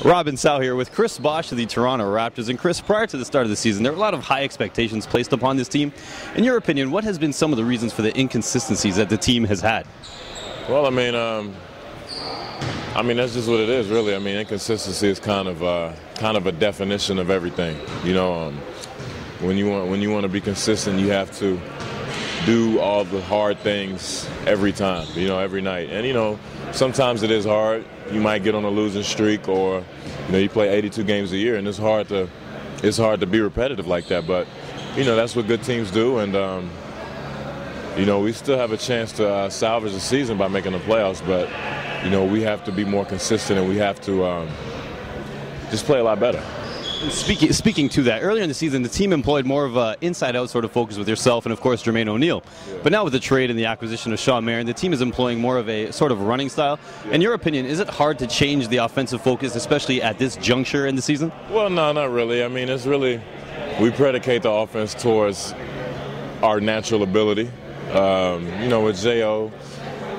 Robin Sawh here with Chris Bosh of the Toronto Raptors. And Chris, prior to the start of the season, there were a lot of high expectations placed upon this team. In your opinion, what has been some of the reasons for the inconsistencies that the team has had? Well, I mean, that's just what it is, really. I mean, inconsistency is kind of a definition of everything. You know, when you want to be consistent, you have to do all the hard things every time. You know, every night. And you know, sometimes it is hard. You might get on a losing streak, or you play 82 games a year, and it's hard to be repetitive like that. But you know, that's what good teams do, and you know, we still have a chance to salvage the season by making the playoffs. But you know, we have to be more consistent, and we have to just play a lot better. Speaking to that, earlier in the season, the team employed more of an inside-out sort of focus with yourself and, of course, Jermaine O'Neal. Yeah. But now with the trade and the acquisition of Sawh, the team is employing more of a sort of running style. Yeah. In your opinion, is it hard to change the offensive focus, especially at this juncture in the season? Well, no, not really. I mean, it's really, we predicate the offense towards our natural ability. You know, with J.O.,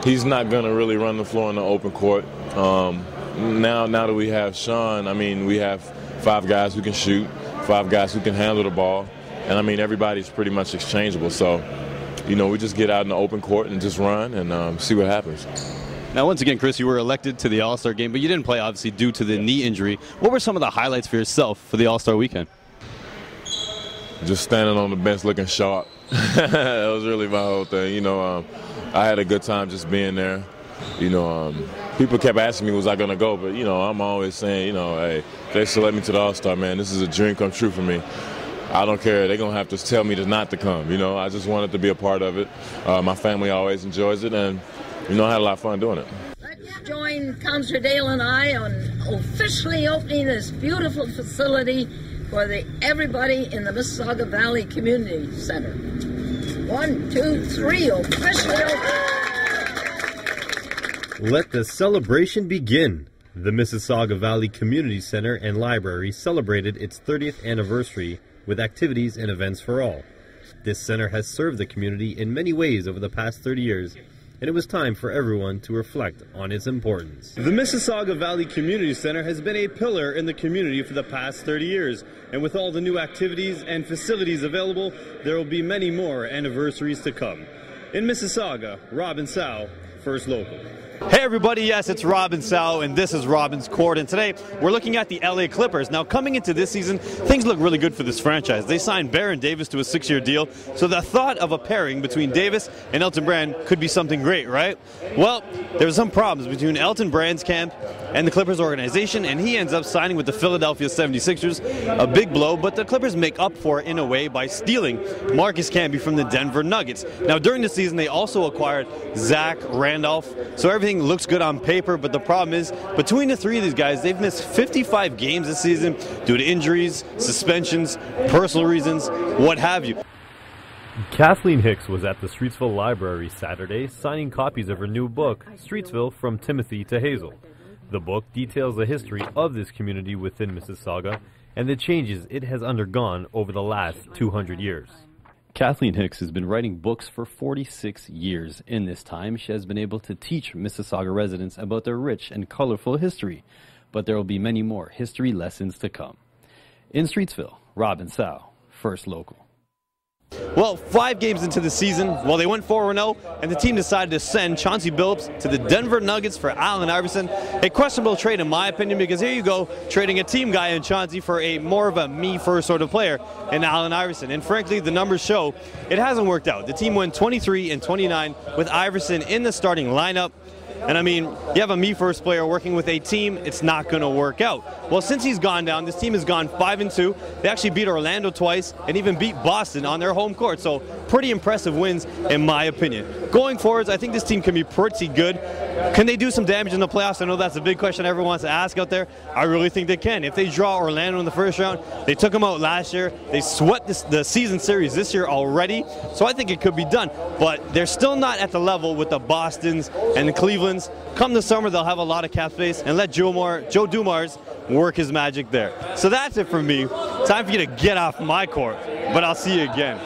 he's not going to really run the floor in the open court. Now that we have Sean, I mean, we have 5 guys who can shoot, 5 guys who can handle the ball, and I mean, everybody's pretty much exchangeable. So, you know, we just get out in the open court and just run and see what happens. Now, once again, Chris, you were elected to the All-Star game, but you didn't play, obviously, due to the knee injury. What were some of the highlights for yourself for the All-Star weekend? Just standing on the bench looking sharp. That was really my whole thing. You know, I had a good time just being there. You know, people kept asking me, was I going to go? But, you know, I'm always saying, you know, hey, they select me to the All-Star, man. This is a dream come true for me. I don't care. They're going to have to tell me not to come. You know, I just wanted to be a part of it. My family always enjoys it, and, you know, I had a lot of fun doing it. Let's join Councillor Dale and I on officially opening this beautiful facility for everybody in the Mississauga Valley Community Center. 1, 2, 3, officially open. Let the celebration begin. The Mississauga Valley Community Center and Library celebrated its 30th anniversary with activities and events for all. This center has served the community in many ways over the past 30 years, and it was time for everyone to reflect on its importance. The Mississauga Valley Community Center has been a pillar in the community for the past 30 years, and with all the new activities and facilities available, there will be many more anniversaries to come. In Mississauga, Robin Sawh, First Local. Hey everybody, yes, it's Robin Sawh, and this is Robin's Court, and today we're looking at the LA Clippers. Now, coming into this season, things look really good for this franchise. They signed Baron Davis to a 6-year deal, so the thought of a pairing between Davis and Elton Brand could be something great, right? Well, there's some problems between Elton Brand's camp and the Clippers organization, and he ends up signing with the Philadelphia 76ers, a big blow, but the Clippers make up for it in a way by stealing Marcus Camby from the Denver Nuggets. Now, during the season, they also acquired Zach Randolph, so everything looks good on paper, but the problem is, between the 3 of these guys, they've missed 55 games this season due to injuries, suspensions, personal reasons, what have you. Kathleen Hicks was at the Streetsville Library Saturday signing copies of her new book, Streetsville From Timothy to Hazel. The book details the history of this community within Mississauga and the changes it has undergone over the last 200 years. Kathleen Hicks has been writing books for 46 years. In this time, she has been able to teach Mississauga residents about their rich and colorful history, but there will be many more history lessons to come. In Streetsville, Robin Sawh, First Local. Well, 5 games into the season, they went 4-0, and the team decided to send Chauncey Billups to the Denver Nuggets for Allen Iverson. A questionable trade in my opinion, because here you go, trading a team guy in Chauncey for a more of a me-first sort of player in Allen Iverson. And frankly, the numbers show it hasn't worked out. The team went 23-29 with Iverson in the starting lineup. And I mean, you have a me-first player working with a team, it's not going to work out. Well, since he's gone down, this team has gone 5-2. They actually beat Orlando twice and even beat Boston on their home court. So pretty impressive wins in my opinion. Going forwards, I think this team can be pretty good. Can they do some damage in the playoffs? I know that's a big question everyone wants to ask out there. I really think they can. If they draw Orlando in the first round, they took them out last year. They swept the season series this year already. So I think it could be done. But they're still not at the level with the Bostons and the Clevelands. Come the summer, they'll have a lot of cap space, and let Joe Dumars work his magic there. So that's it from me. Time for you to get off my court, but I'll see you again.